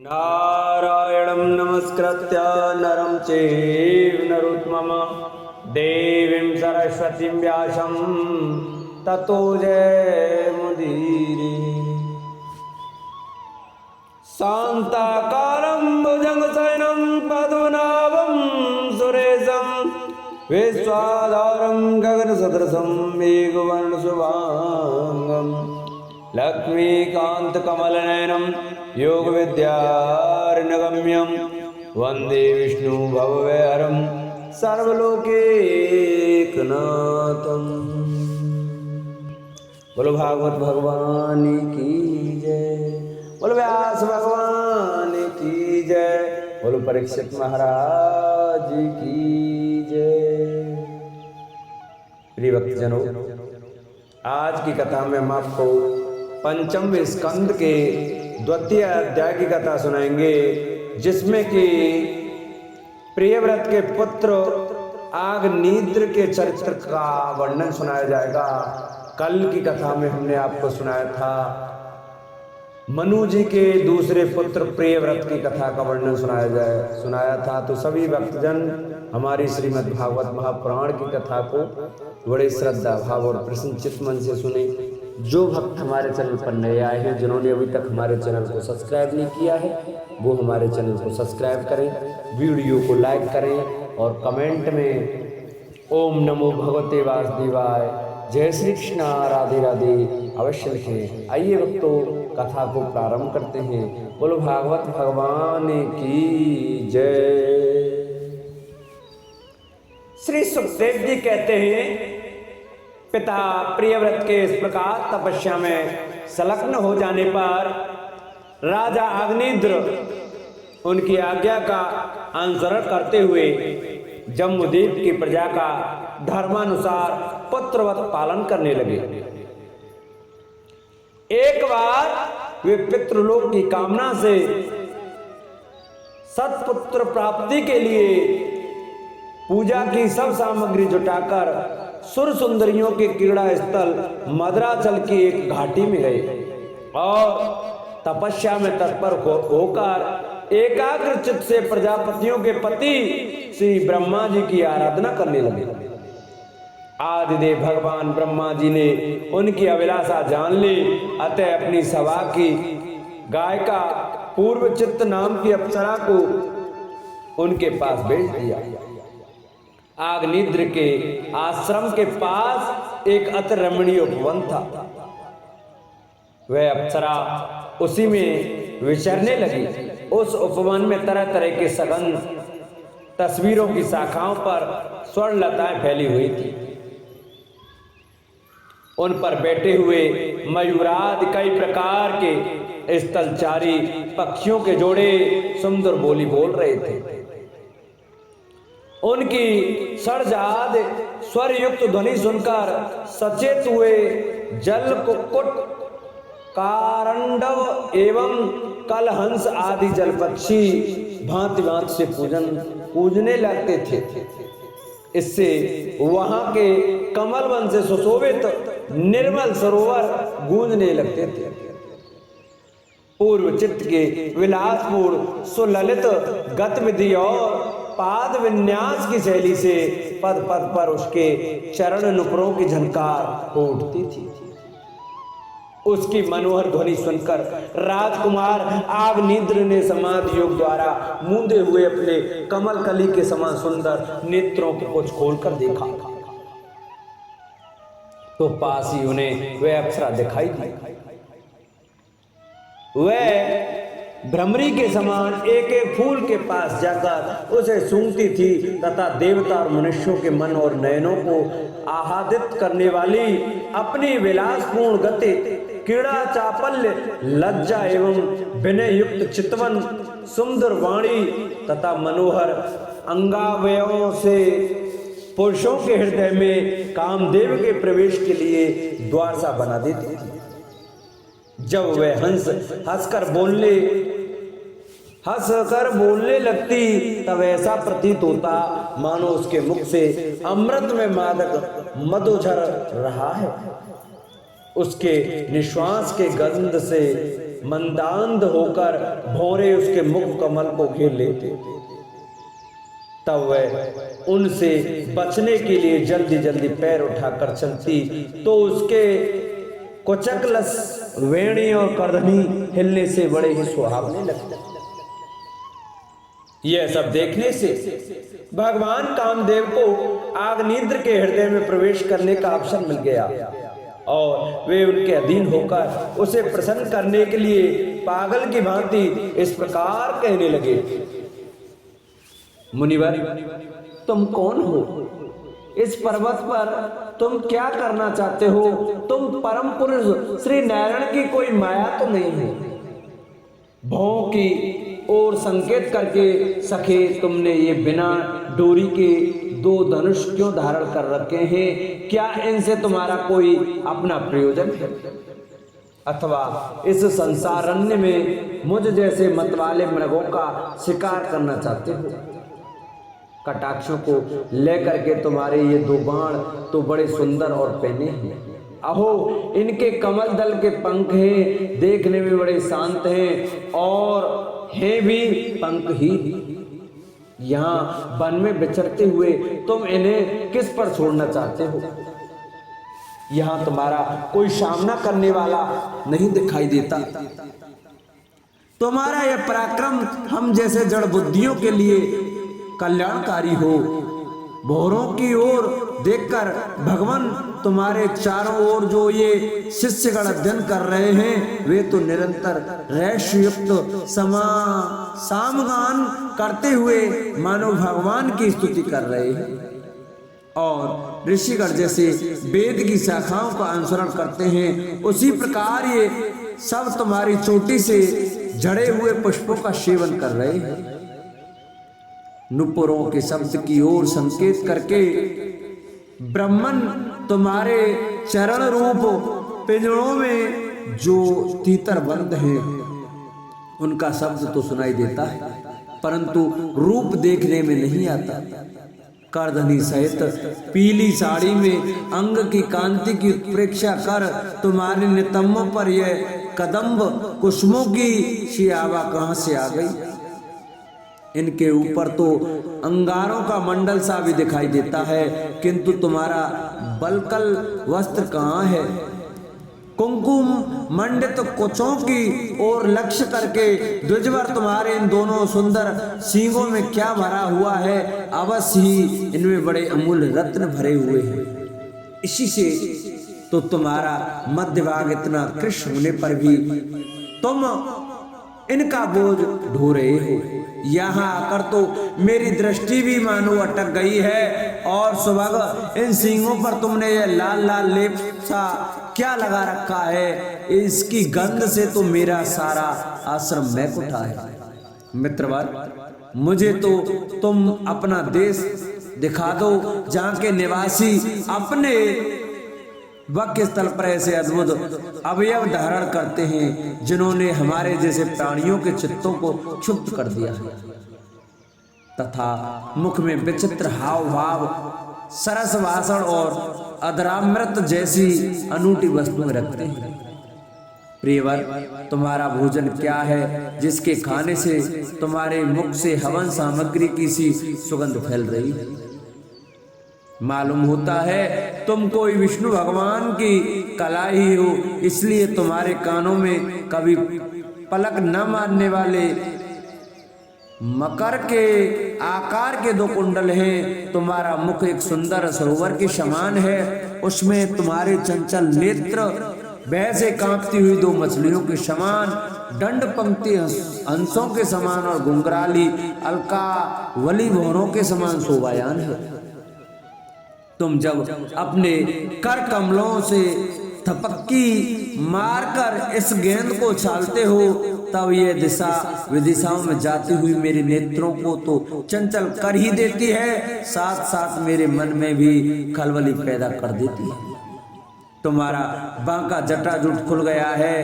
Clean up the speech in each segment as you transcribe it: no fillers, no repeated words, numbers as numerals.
नारायणं नमस्कृत्य नरं चैव नरोत्तमं देवीं सरस्वतीं व्यासं ततो जयमुदीरये। शान्ताकारं भुजगशयनं पद्मनाभं सुरेशं विश्वाधारं गगनसदृशं मेघवर्णशुभाङ्गं लक्ष्मीकान्तकमलनयनं योगविद्यार्णगम्यं वन्दे विष्णु भवभयहरं सर्वलोकैकनाथं। बोलो भागवत भगवान की जय, बोलो व्यास भगवान की जय, बोलो परीक्षित महाराज की जय। प्रिय भक्तजनों, आज की कथा में हम आपको पंचम स्कंद के द्वितीय अध्याय की कथा सुनाएंगे, जिसमें कि प्रियव्रत के पुत्र आग्नेत्र के चरित्र का वर्णन सुनाया जाएगा। कल की कथा में हमने आपको सुनाया था मनु जी के दूसरे पुत्र प्रियव्रत की कथा का वर्णन सुनाया था। तो सभी भक्तजन हमारी श्रीमद् भागवत महापुराण की कथा को बड़े श्रद्धा भाव और प्रसन्नचित्त मन से सुने। जो भक्त हमारे चैनल पर नए आए हैं, जिन्होंने अभी तक हमारे चैनल को सब्सक्राइब नहीं किया है, वो हमारे चैनल को सब्सक्राइब करें, वीडियो को लाइक करें और कमेंट में ओम नमो भगवते वासुदेवाय, जय श्री कृष्ण, राधे राधे अवश्य लिखें। आइए भक्तों, कथा को प्रारंभ करते हैं। बोलो भागवत भगवान की जय। श्री सुखदेव जी कहते हैं, पिता प्रियव्रत के इस प्रकार तपस्या में संलग्न हो जाने पर राजा अग्निद्र उनकी आज्ञा का अनुसरण करते हुए जम्बूद्वीप की प्रजा का धर्मानुसार पुत्रवत पालन करने लगे। एक बार वे पितृलोक की कामना से सत्पुत्र प्राप्ति के लिए पूजा की सब सामग्री जुटाकर सुर सुंदरियों के क्रीड़ा स्थल मदराचल की एक घाटी में गए और तपस्या में तत्पर होकर एकाग्र चित्त से प्रजापतियों के पति श्री ब्रह्मा जी की आराधना करने लगे। आदिदेव भगवान ब्रह्मा जी ने उनकी अभिलाषा जान ली, अतः अपनी सभा की गायिका पूर्वचित्त नाम की अप्सरा को उनके पास भेज दिया। आग्नेत्र के आश्रम के पास एक अति रमणीय उपवन था। वह अप्सरा उसी में विचरने लगी। उस उपवन में तरह तरह के सघन तस्वीरों की शाखाओं पर स्वर्णलताएं फैली हुई थी। उन पर बैठे हुए मयूरादि कई प्रकार के स्थलचारी पक्षियों के जोड़े सुंदर बोली बोल रहे थे। उनकी सरजाद स्वर युक्त ध्वनि सुनकर सचेत हुए जल कुक्कुट, कारंडव एवं कलहंस आदि जल पक्षी भांति भांति से पूजने लगते थे। इससे वहां के कमल वन से सुशोभित निर्मल सरोवर गूंजने लगते थे। पूर्व चित्त के विलासपूर्ण सुललित गतिविधि और पाद विन्यास की शैली से पद पद पर उसके चरण नुपुरों की झनकार उठती थी। उसकी मनोहर ध्वनि सुनकर राजकुमार आग्नेत्र ने समाधि योग द्वारा मूंदे हुए अपने कमल कली के समान सुंदर नेत्रों को कुछ खोलकर देखा तो पास ही उन्हें वह अप्सरा दिखाई दी। वह भ्रमरी के समान एक एक फूल के पास जाकर उसे सूंघती थी तथा देवता और मनुष्यों के मन और नयनों को आह्लादित करने वाली अपनी विलासपूर्ण गति, क्रीड़ा चापल्य, लज्जा एवं विनय युक्त चितवन, सुंदर वाणी तथा मनोहर अंगावयवों से पुरुषों के हृदय में कामदेव के प्रवेश के लिए द्वार सा बना देती थी। जब वह हंसकर बोलने लगती तब ऐसा प्रतीत होता मानो उसके मुख से अमृत में मादक मधु झर रहा है। उसके निश्वास के गंध से मंदांध होकर भौरे उसके मुख कमल को घेर लेते। तब वह उनसे बचने के लिए जल्दी जल्दी पैर उठाकर चलती तो उसके कुचकलस वेणी और करधनी हिलने से बड़े ही सुहावने लगते। यह सब देखने से भगवान कामदेव को आग्नेत्र के हृदय में प्रवेश करने का अवसर मिल गया और वे उनके अधीन होकर उसे प्रसन्न करने के लिए पागल की भांति इस प्रकार कहने लगे। मुनिवर, तुम कौन हो? इस पर्वत पर तुम क्या करना चाहते हो? तुम परम पुरुष श्री नारायण की कोई माया तो नहीं है? भौं की ओर संकेत करके सखे तुमने ये बिना डोरी के 2 धनुष क्यों धारण कर रखे हैं? क्या इनसे तुम्हारा कोई अपना प्रयोजन है अथवा इस संसारण्य में मुझ जैसे मतवाले मृगों का शिकार करना चाहते हो? कटाक्षों को लेकर के तुम्हारे ये 2 बाण तो बड़े सुंदर और पैने हैं। अहो, इनके कमल दल के पंख हैं, देखने में बड़े शांत हैं और हैं भी पंख ही। यहाँ वन में विचरते हुए तुम इन्हें किस पर छोड़ना चाहते हो? यहाँ तुम्हारा कोई सामना करने वाला नहीं दिखाई देता। तुम्हारा यह पराक्रम हम जैसे जड़ बुद्धियों के लिए कल्याणकारी हो। भौरों की ओर देखकर भगवान तुम्हारे चारों ओर जो ये शिष्यगण अध्ययन कर रहे हैं वे तो निरंतर रैष्युक्त सामगान करते हुए मानो भगवान की स्तुति कर रहे हैं और ऋषिगण जैसे वेद की शाखाओं का अनुसरण करते हैं, उसी प्रकार ये सब तुम्हारी चोटी से झड़े हुए पुष्पों का सेवन कर रहे हैं। नुपुरों के शब्द की ओर संकेत करके ब्रह्मन तुम्हारे चरण रूप पिंजरों में जो तीतर बंद हैं उनका शब्द तो सुनाई देता है, परंतु रूप देखने में नहीं आता। करधनी सहित पीली साड़ी में अंग की कांति की उत्प्रेक्षा कर तुम्हारे नितंबों पर यह कदम्ब कुसुमों की शियावा कहां से आ गई? इनके ऊपर तो अंगारों का मंडल सा भी दिखाई देता है, किंतु तुम्हारा बलकल वस्त्र कहाँ है? कुंकुम मंडित कुचों की ओर लक्ष्य करके द्विजवर तुम्हारे इन दोनों सुंदर सींगों में क्या भरा हुआ है? अवश्य ही इनमें बड़े अमूल्य रत्न भरे हुए हैं। इसी से तो तुम्हारा मध्य भाग इतना कृष्ण होने पर भी तुम इनका बोझ ढो रहे हो। यहाँ आकर तो मेरी दृष्टि भी मानो अटक गई है और सुबह इन सींगों पर तुमने ये लाल लाल लेप सा क्या लगा रखा है? इसकी गंध से तो मेरा सारा आश्रम महक उठा है। मित्रवर, मुझे तो तुम अपना देश दिखा दो जहाँ के निवासी अपने वक्र स्थल पर ऐसे अद्भुत अवयव धारण करते हैं जिन्होंने हमारे जैसे प्राणियों के चित्तों को क्षुब्ध कर दिया है तथा मुख में विचित्र हाव भाव, सरस भाषण और अधरामृत जैसी अनूठी वस्तुएं रखते हैं। प्रियवर, तुम्हारा भोजन क्या है जिसके खाने से तुम्हारे मुख से हवन सामग्री की सी सुगंध फैल रही है? मालूम होता है तुम कोई विष्णु भगवान की कलाई हो, इसलिए तुम्हारे कानों में कभी पलक न मारने वाले मकर के आकार के 2 कुंडल हैं। तुम्हारा मुख एक सुंदर सरोवर के समान है, उसमें तुम्हारे चंचल नेत्र वैसे कांपती हुई 2 मछलियों के समान, दंड पंक्ति हंसों के समान और घुंघराली अलकावली भौरों के समान शोभायान है। तुम जब अपने कर कमलों से थपक्की मारकर इस गेंद को छालते हो तब ये दिशा विदिशाओं में जाती हुई मेरे नेत्रों को तो चंचल कर ही देती है, साथ साथ मेरे मन में भी खलबली पैदा कर देती है। तुम्हारा बांका जटाजूट खुल गया है,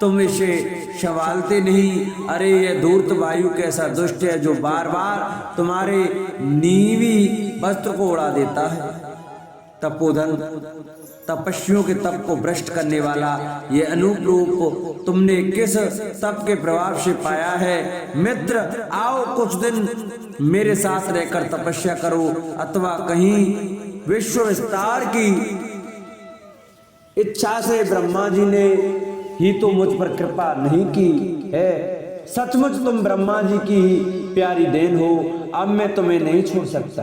तुम इसे संभालते नहीं। अरे ये धूर्त वायु कैसा दुष्ट है जो बार बार तुम्हारे नीवी वस्त्र को उड़ा देता है। तपस्वियों के तप को भ्रष्ट करने वाला ये अनूप रूप तुमने किस तप के प्रभाव से पाया है? मित्र, आओ कुछ दिन मेरे साथ रहकर तपस्या करो, अथवा कहीं विश्व विस्तार की इच्छा से ब्रह्मा जी ने ही तो मुझ पर कृपा नहीं की है। सचमुच तुम ब्रह्मा जी की ही प्यारी देन हो। अब मैं तुम्हें नहीं छोड़ सकता।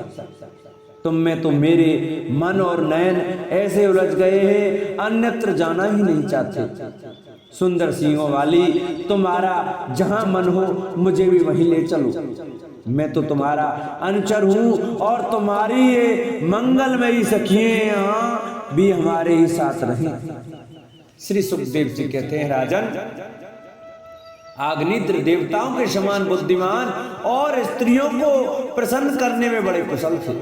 तुम में तो मेरे मन और नयन ऐसे उलझ गए हैं, अन्यत्र जाना ही नहीं चाहते। सुंदर सिंहों वाली, तुम्हारा जहां मन हो मुझे भी वहीं ले चलो। मैं तो तुम्हारा अनुचर हूं और तुम्हारी ये मंगलमयी सखियां यहाँ भी हमारे ही साथ रहें। श्री सुखदेव जी कहते हैं, राजन, अग्निद्र देवताओं के समान बुद्धिमान और स्त्रियों को प्रसन्न करने में बड़े कुशल थे।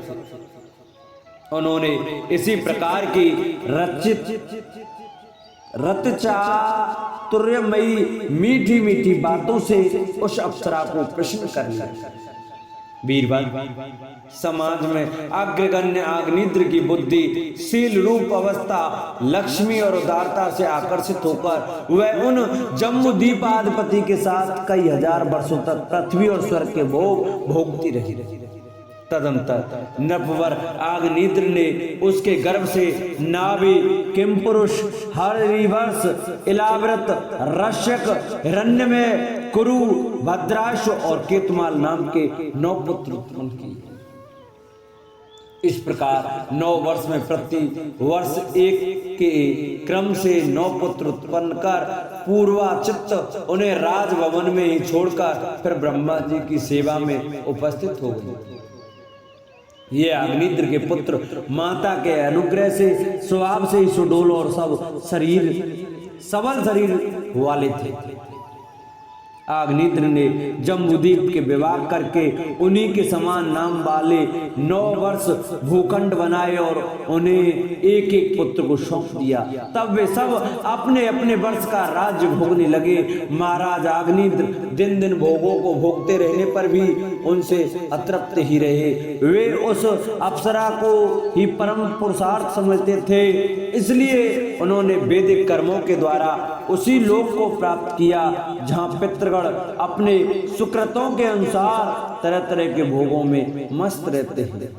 उन्होंने इसी प्रकार की रतचातुर्यमयी मीठी मीठी बातों से उस अप्सरा को प्रसन्न कर लिया। वीरवान, समाज में अग्रगण्य अग्निद्र की बुद्धि, शील रूप अवस्था, लक्ष्मी और उदारता से आकर्षित होकर वह उन जम्बूद्वीपाधिपति के साथ कई हजार वर्षों तक पृथ्वी और स्वर्ग के भोग भोगती रही। तदंतर नरवर अग्निद्र ने उसके गर्भ से नाभि, किमपुरुष, हरिवर्ष, इलाव्रत, रश्यक, हिरण्यमय, कुरु, भद्राश और केतुमाल नाम के 9 पुत्र उत्पन्न किए। इस प्रकार 9 वर्ष में प्रति वर्ष एक के क्रम से 9 पुत्र उत्पन्न कर पूर्वाचित्त उन्हें राजभवन में ही छोड़कर फिर ब्रह्मा जी की सेवा में उपस्थित हो गए। ये अग्निद्र के पुत्र माता के अनुग्रह से स्वभाव से ही सुडोल और सबल शरीर वाले थे। अग्निद्र ने जम्बूद्वीप के विवाह करके उन्हीं के समान नाम वाले 9 वर्ष भूखंड बनाए और उन्हें एक एक पुत्र को सौंप दिया। तब वे सब अपने अपने वर्ष का राज्य भोगने लगे। महाराज अग्निद्र दिन दिन भोगों को भोगते रहने पर भी उनसे अतृप्त ही रहे। वे उस अप्सरा को ही परम पुरुषार्थ समझते थे, इसलिए उन्होंने वैदिक कर्मों के द्वारा उसी लोक को प्राप्त किया जहाँ पितृगण अपने सुकृतों के अनुसार तरह तरह के भोगों में मस्त रहते हैं।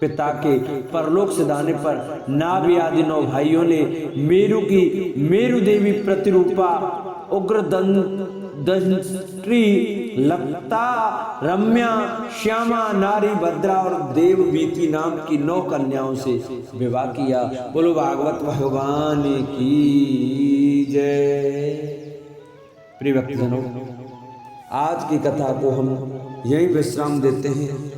पिता के परलोक से जाने पर नाभि आदि 9 भाइयों ने मेरु की मेरु देवी प्रतिरूपा उग्र दंत्री, लता, रम्या, श्यामा, नारी, भद्रा और देववीति नाम की 9 कन्याओं से विवाह किया। बोलो भागवत भगवान की जय। प्रिय भक्तजनों, आज की कथा को हम यही विश्राम देते हैं।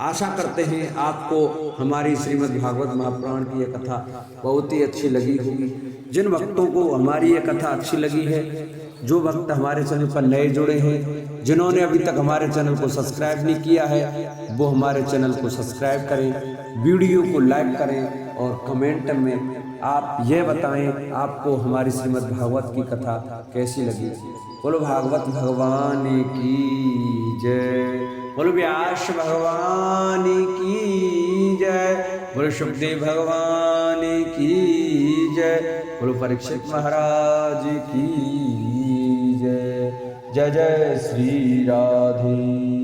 आशा करते हैं आपको हमारी श्रीमद् भागवत महापुराण की यह कथा बहुत ही अच्छी लगी होगी। जिन भक्तों को हमारी यह कथा अच्छी लगी है, जो भक्त हमारे चैनल पर नए जुड़े हैं, जिन्होंने अभी तक हमारे चैनल को सब्सक्राइब नहीं किया है, वो हमारे चैनल को सब्सक्राइब करें, वीडियो को लाइक करें और कमेंट में आप यह बताएं आपको हमारी श्रीमद् भागवत की कथा कैसी लगी। बोलो भागवत भगवान की जय। बोलो व्यास भगवान की जय। बोलो सुखदेव भगवान की जय। बोलो परीक्षित महाराज की जय। जय जय श्री राधे।